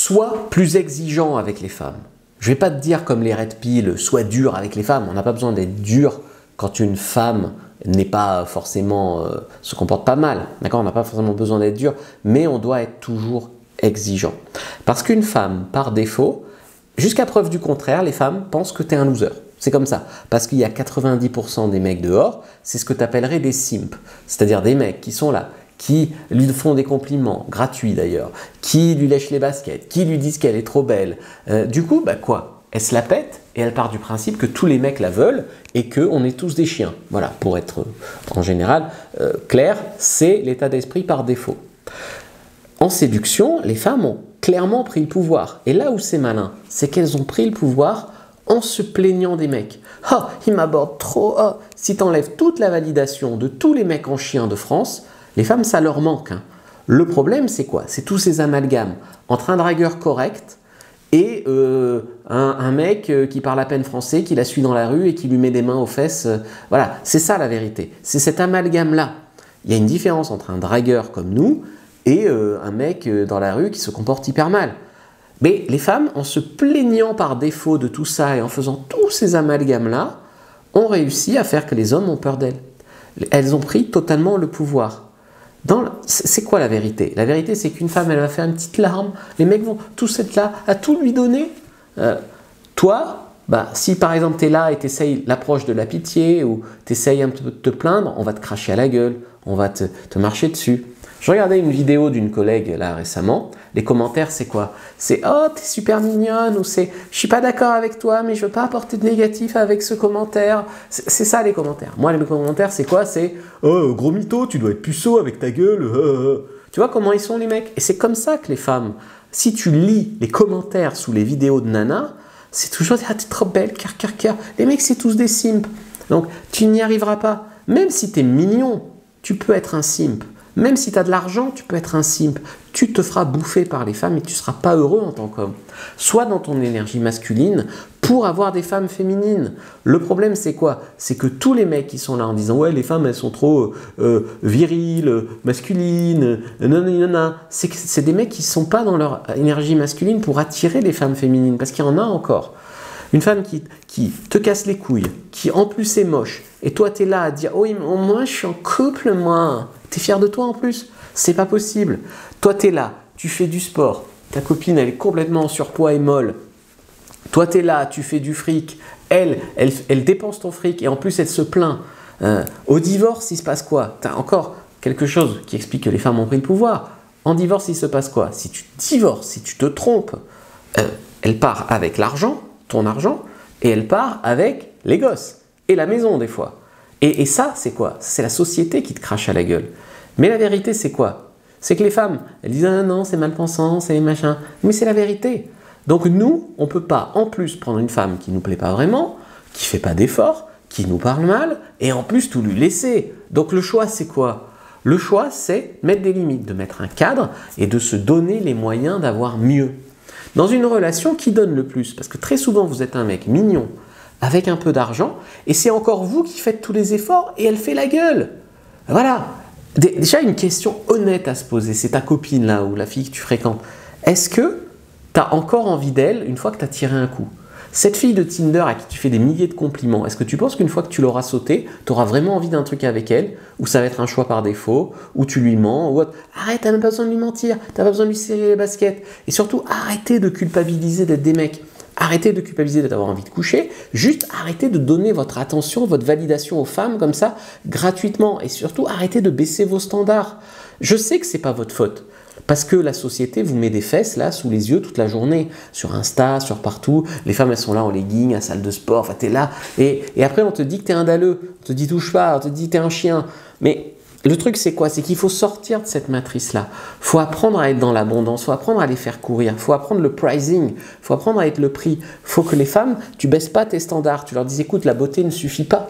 sois plus exigeant avec les femmes. Je ne vais pas te dire comme les red pill, sois dur avec les femmes. On n'a pas besoin d'être dur quand une femme n'est pas forcément, se comporte pas mal. D'accord, on n'a pas forcément besoin d'être dur, mais on doit être toujours exigeant. Parce qu'une femme, par défaut, jusqu'à preuve du contraire, les femmes pensent que tu es un loser. C'est comme ça. Parce qu'il y a 90% des mecs dehors, c'est ce que tu appellerais des simps. C'est-à-dire des mecs qui sont là, qui lui font des compliments, gratuits d'ailleurs, qui lui lèchent les baskets, qui lui disent qu'elle est trop belle. Du coup, bah quoi? Elle se la pète et elle part du principe que tous les mecs la veulent et qu'on est tous des chiens. Voilà, pour être en général clair, c'est l'état d'esprit par défaut. En séduction, les femmes ont clairement pris le pouvoir. Et là où c'est malin, c'est qu'elles ont pris le pouvoir en se plaignant des mecs. « Oh, il m'aborde trop. Oh. » Si tu enlèves toute la validation de tous les mecs en chien de France, les femmes, ça leur manque. Hein. Le problème, c'est quoi? C'est tous ces amalgames entre un dragueur correct et un mec qui parle à peine français, qui la suit dans la rue et qui lui met des mains aux fesses. Voilà, c'est ça la vérité. C'est cet amalgame-là. Il y a une différence entre un dragueur comme nous et un mec dans la rue qui se comporte hyper mal. Mais les femmes, en se plaignant par défaut de tout ça et en faisant tous ces amalgames-là, ont réussi à faire que les hommes ont peur d'elles. Elles ont pris totalement le pouvoir. C'est quoi la vérité? La vérité, c'est qu'une femme, elle va faire une petite larme, les mecs vont tous être là, à tout lui donner. Toi, bah, si par exemple tu es là et tu essayes l'approche de la pitié ou tu essayes un peu de te plaindre, on va te cracher à la gueule, on va te marcher dessus. Je regardais une vidéo d'une collègue là récemment, les commentaires c'est quoi? C'est « Oh, t'es super mignonne » ou c'est « Je suis pas d'accord avec toi mais je veux pas apporter de négatif avec ce commentaire ». C'est ça les commentaires. Moi les commentaires c'est quoi? C'est « Oh, gros mytho, tu dois être puceau avec ta gueule ». Tu vois comment ils sont les mecs? Et c'est comme ça que les femmes, si tu lis les commentaires sous les vidéos de nana, c'est toujours « Ah, t'es trop belle, cœur, cœur, cœur ». Les mecs c'est tous des simps. Donc tu n'y arriveras pas. Même si t'es mignon, tu peux être un simp. Même si tu as de l'argent, tu peux être un simp. Tu te feras bouffer par les femmes et tu ne seras pas heureux en tant qu'homme. Sois dans ton énergie masculine pour avoir des femmes féminines. Le problème, c'est quoi? C'est que tous les mecs qui sont là en disant « Ouais, les femmes, elles sont trop viriles, masculines, nanana », c'est des mecs qui ne sont pas dans leur énergie masculine pour attirer les femmes féminines. Parce qu'il y en a encore. Une femme qui te casse les couilles, qui en plus est moche, et toi tu es là à dire « Oh, moi je suis en couple, moi !» T'es fier de toi en plus? C'est pas possible. Toi tu es là, tu fais du sport, ta copine elle est complètement en surpoids et molle. Toi tu es là, tu fais du fric, elle dépense ton fric et en plus elle se plaint. Au divorce, il se passe quoi? T'as encore quelque chose qui explique que les femmes ont pris le pouvoir. En divorce, il se passe quoi? Si tu divorces, si tu te trompes, elle part avec l'argent, ton argent, et elle part avec les gosses et la maison des fois. Et ça, c'est quoi? C'est la société qui te crache à la gueule. Mais la vérité, c'est quoi? C'est que les femmes, elles disent « Ah non, c'est mal pensant, c'est machin ». Mais c'est la vérité. Donc nous, on ne peut pas en plus prendre une femme qui ne nous plaît pas vraiment, qui ne fait pas d'efforts, qui nous parle mal, et en plus tout lui laisser. Donc le choix, c'est quoi? Le choix, c'est mettre des limites, de mettre un cadre et de se donner les moyens d'avoir mieux. Dans une relation, qui donne le plus? Parce que très souvent, vous êtes un mec mignon, avec un peu d'argent, et c'est encore vous qui faites tous les efforts, et elle fait la gueule. Voilà. Déjà, une question honnête à se poser, c'est ta copine là, ou la fille que tu fréquentes. Est-ce que tu as encore envie d'elle une fois que tu as tiré un coup? Cette fille de Tinder à qui tu fais des milliers de compliments, est-ce que tu penses qu'une fois que tu l'auras sauté, tu auras vraiment envie d'un truc avec elle, ou ça va être un choix par défaut, ou tu lui mens, ou autre? Arrête, t'as même pas besoin de lui mentir, t'as pas besoin de lui serrer les baskets. Et surtout, arrêtez de culpabiliser d'être des mecs. Arrêtez de culpabiliser d'avoir envie de coucher, juste arrêtez de donner votre attention, votre validation aux femmes comme ça, gratuitement. Et surtout, arrêtez de baisser vos standards. Je sais que c'est pas votre faute, parce que la société vous met des fesses là sous les yeux toute la journée, sur Insta, sur partout. Les femmes elles sont là en legging, à salle de sport, enfin t'es là. Et après on te dit que t'es un dalleux, on te dit touche pas, on te dit t'es un chien. Mais le truc c'est quoi? C'est qu'il faut sortir de cette matrice-là. Il faut apprendre à être dans l'abondance, il faut apprendre à les faire courir, il faut apprendre le pricing, il faut apprendre à être le prix. Il faut que les femmes, tu baisses pas tes standards, tu leur dis écoute, la beauté ne suffit pas.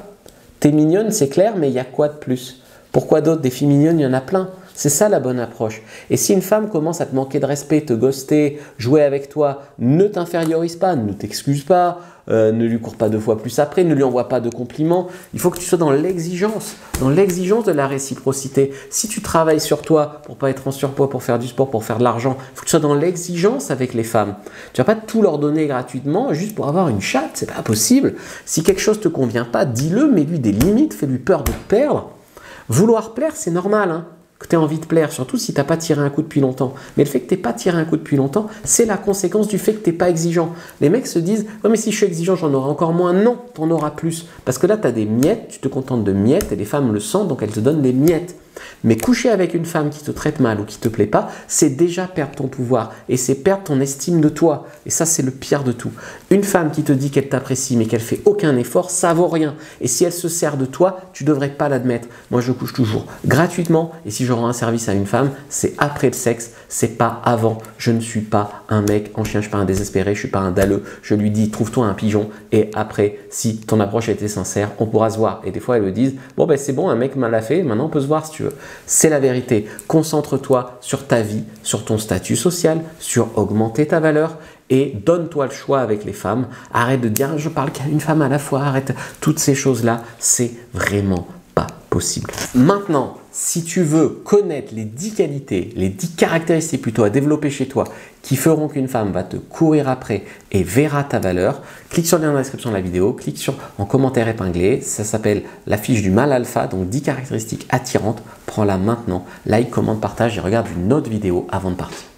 T'es mignonne, c'est clair, mais il y a quoi de plus? Pourquoi d'autres? Des filles mignonnes, il y en a plein. C'est ça la bonne approche. Et si une femme commence à te manquer de respect, te ghoster, jouer avec toi, ne t'infériorise pas, ne t'excuse pas, ne lui cours pas 2 fois plus après, ne lui envoie pas de compliments. Il faut que tu sois dans l'exigence de la réciprocité. Si tu travailles sur toi pour pas être en surpoids, pour faire du sport, pour faire de l'argent, il faut que tu sois dans l'exigence avec les femmes. Tu vas pas tout leur donner gratuitement juste pour avoir une chatte, c'est pas possible. Si quelque chose te convient pas, dis-le, mets-lui des limites, fais-lui peur de te perdre. Vouloir plaire, c'est normal, hein, que tu aies envie de plaire, surtout si tu n'as pas tiré un coup depuis longtemps. Mais le fait que tu n'aies pas tiré un coup depuis longtemps, c'est la conséquence du fait que tu n'es pas exigeant. Les mecs se disent « Ouais, mais si je suis exigeant, j'en aurai encore moins. » Non, tu en auras plus. Parce que là, tu as des miettes, tu te contentes de miettes et les femmes le sentent, donc elles te donnent des miettes. Mais coucher avec une femme qui te traite mal ou qui te plaît pas, c'est déjà perdre ton pouvoir et c'est perdre ton estime de toi. Et ça, c'est le pire de tout. Une femme qui te dit qu'elle t'apprécie mais qu'elle fait aucun effort, ça vaut rien. Et si elle se sert de toi, tu devrais pas l'admettre. Moi, je couche toujours gratuitement et si je rends un service à une femme, c'est après le sexe, c'est pas avant. Je ne suis pas un mec en chien, je suis pas un désespéré, je suis pas un dalleux. Je lui dis trouve-toi un pigeon et après, si ton approche a été sincère, on pourra se voir. Et des fois, elles me disent bon ben c'est bon, un mec m'a l'a fait, maintenant on peut se voir si tu veux. C'est la vérité. Concentre-toi sur ta vie, sur ton statut social, sur augmenter ta valeur et donne-toi le choix avec les femmes. Arrête de dire je parle qu'à une femme à la fois, arrête toutes ces choses-là, c'est vraiment pas possible. Maintenant, si tu veux connaître les 10 qualités, les 10 caractéristiques plutôt à développer chez toi qui feront qu'une femme va te courir après et verra ta valeur, clique sur le lien dans la description de la vidéo, clique sur en commentaire épinglé, ça s'appelle la fiche du mâle alpha, donc 10 caractéristiques attirantes, prends-la maintenant, like, commente, partage et regarde une autre vidéo avant de partir.